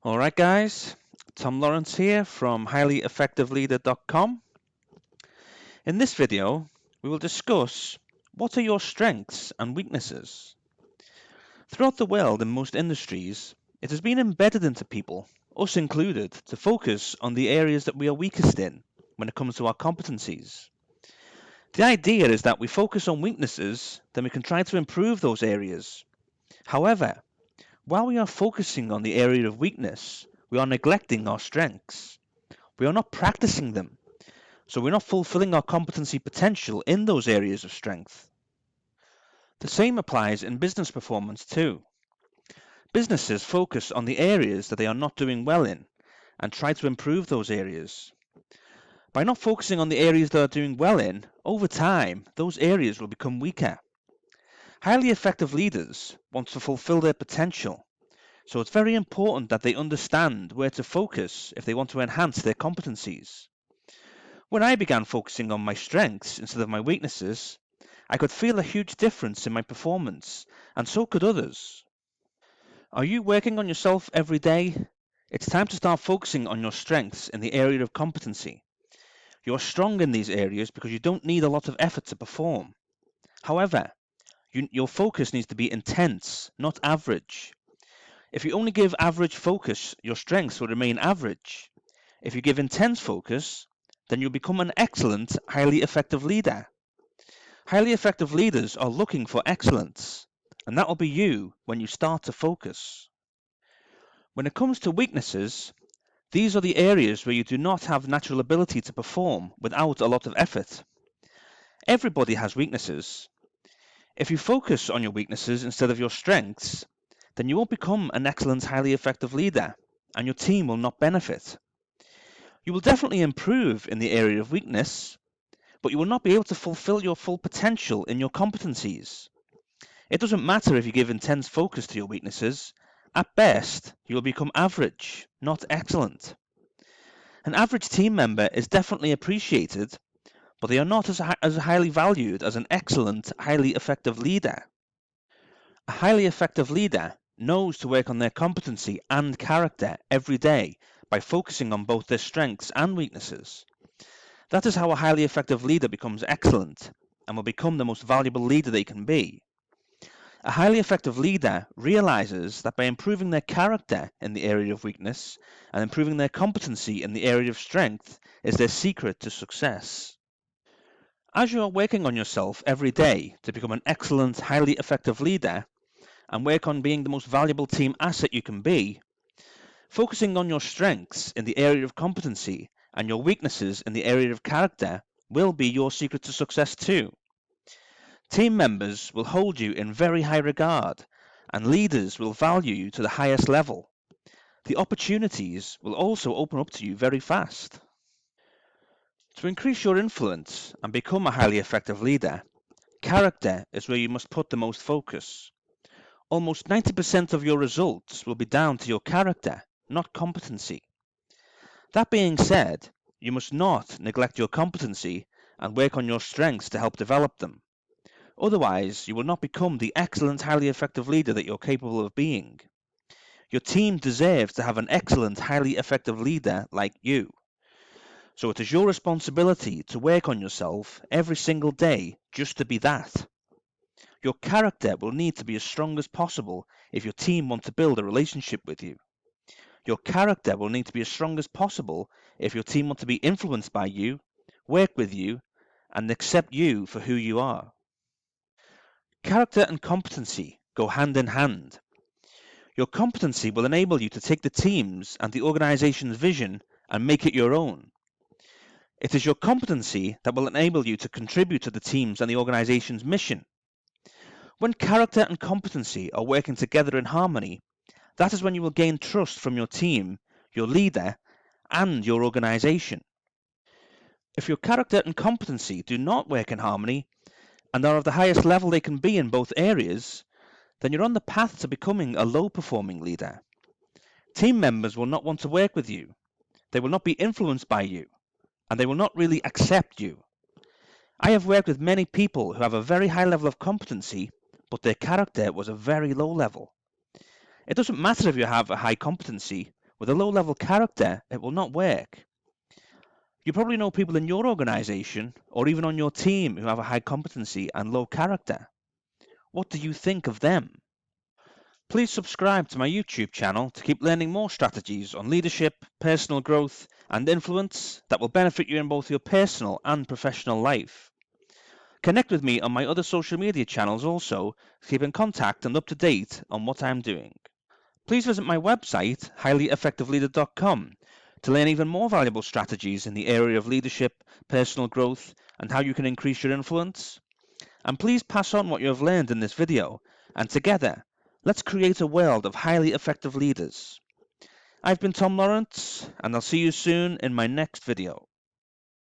All right, guys. Tom Lawrence here from highlyeffectiveleader.com. In this video, we will discuss what are your strengths and weaknesses. Throughout the world in most industries, it has been embedded into people, us included, to focus on the areas that we are weakest in when it comes to our competencies. The idea is that we focus on weaknesses, then we can try to improve those areas. However, while we are focusing on the area of weakness, we are neglecting our strengths. We are not practicing them, so we're not fulfilling our competency potential in those areas of strength. The same applies in business performance too. Businesses focus on the areas that they are not doing well in and try to improve those areas. By not focusing on the areas they are doing well in, over time, those areas will become weaker. Highly effective leaders want to fulfill their potential, so it's very important that they understand where to focus if they want to enhance their competencies. When I began focusing on my strengths instead of my weaknesses, I could feel a huge difference in my performance, and so could others. Are you working on yourself every day? It's time to start focusing on your strengths in the area of competency. You are strong in these areas because you don't need a lot of effort to perform. However, your focus needs to be intense, not average. If you only give average focus, your strengths will remain average. If you give intense focus, then you'll become an excellent, highly effective leader. Highly effective leaders are looking for excellence, and that will be you when you start to focus. When it comes to weaknesses, these are the areas where you do not have natural ability to perform without a lot of effort. Everybody has weaknesses. If you focus on your weaknesses instead of your strengths, then you won't become an excellent, highly effective leader, and your team will not benefit. You will definitely improve in the area of weakness, but you will not be able to fulfill your full potential in your competencies. It doesn't matter if you give intense focus to your weaknesses. At best, you will become average, not excellent. An average team member is definitely appreciated, but they are not as highly valued as an excellent, highly effective leader. A highly effective leader knows to work on their competency and character every day by focusing on both their strengths and weaknesses. That is how a highly effective leader becomes excellent and will become the most valuable leader they can be. A highly effective leader realizes that by improving their character in the area of weakness and improving their competency in the area of strength is their secret to success. As you are working on yourself every day to become an excellent, highly effective leader and work on being the most valuable team asset you can be, focusing on your strengths in the area of competency and your weaknesses in the area of character will be your secret to success too. Team members will hold you in very high regard, and leaders will value you to the highest level. The opportunities will also open up to you very fast. To increase your influence and become a highly effective leader, character is where you must put the most focus. Almost 90% of your results will be down to your character, not competency. That being said, you must not neglect your competency and work on your strengths to help develop them. Otherwise, you will not become the excellent, highly effective leader that you're capable of being. Your team deserves to have an excellent, highly effective leader like you. So it is your responsibility to work on yourself every single day just to be that. Your character will need to be as strong as possible if your team want to build a relationship with you. Your character will need to be as strong as possible if your team want to be influenced by you, work with you, and accept you for who you are. Character and competency go hand in hand. Your competency will enable you to take the team's and the organization's vision and make it your own. It is your competency that will enable you to contribute to the team's and the organization's mission. When character and competency are working together in harmony, that is when you will gain trust from your team, your leader, and your organization. If your character and competency do not work in harmony and are of the highest level they can be in both areas, then you're on the path to becoming a low-performing leader. Team members will not want to work with you. They will not be influenced by you, and they will not really accept you. I have worked with many people who have a very high level of competency, but their character was a very low level. It doesn't matter if you have a high competency With a low-level character, it will not work. You probably know people in your organization or even on your team who have a high competency and low character. What do you think of them? Please subscribe to my YouTube channel to keep learning more strategies on leadership, personal growth, and influence that will benefit you in both your personal and professional life. Connect with me on my other social media channels also to keep in contact and up to date on what I'm doing. Please visit my website, highlyeffectiveleader.com, to learn even more valuable strategies in the area of leadership, personal growth, and how you can increase your influence. And please pass on what you have learned in this video, and together, let's create a world of highly effective leaders. I've been Tom Lawrence, and I'll see you soon in my next video.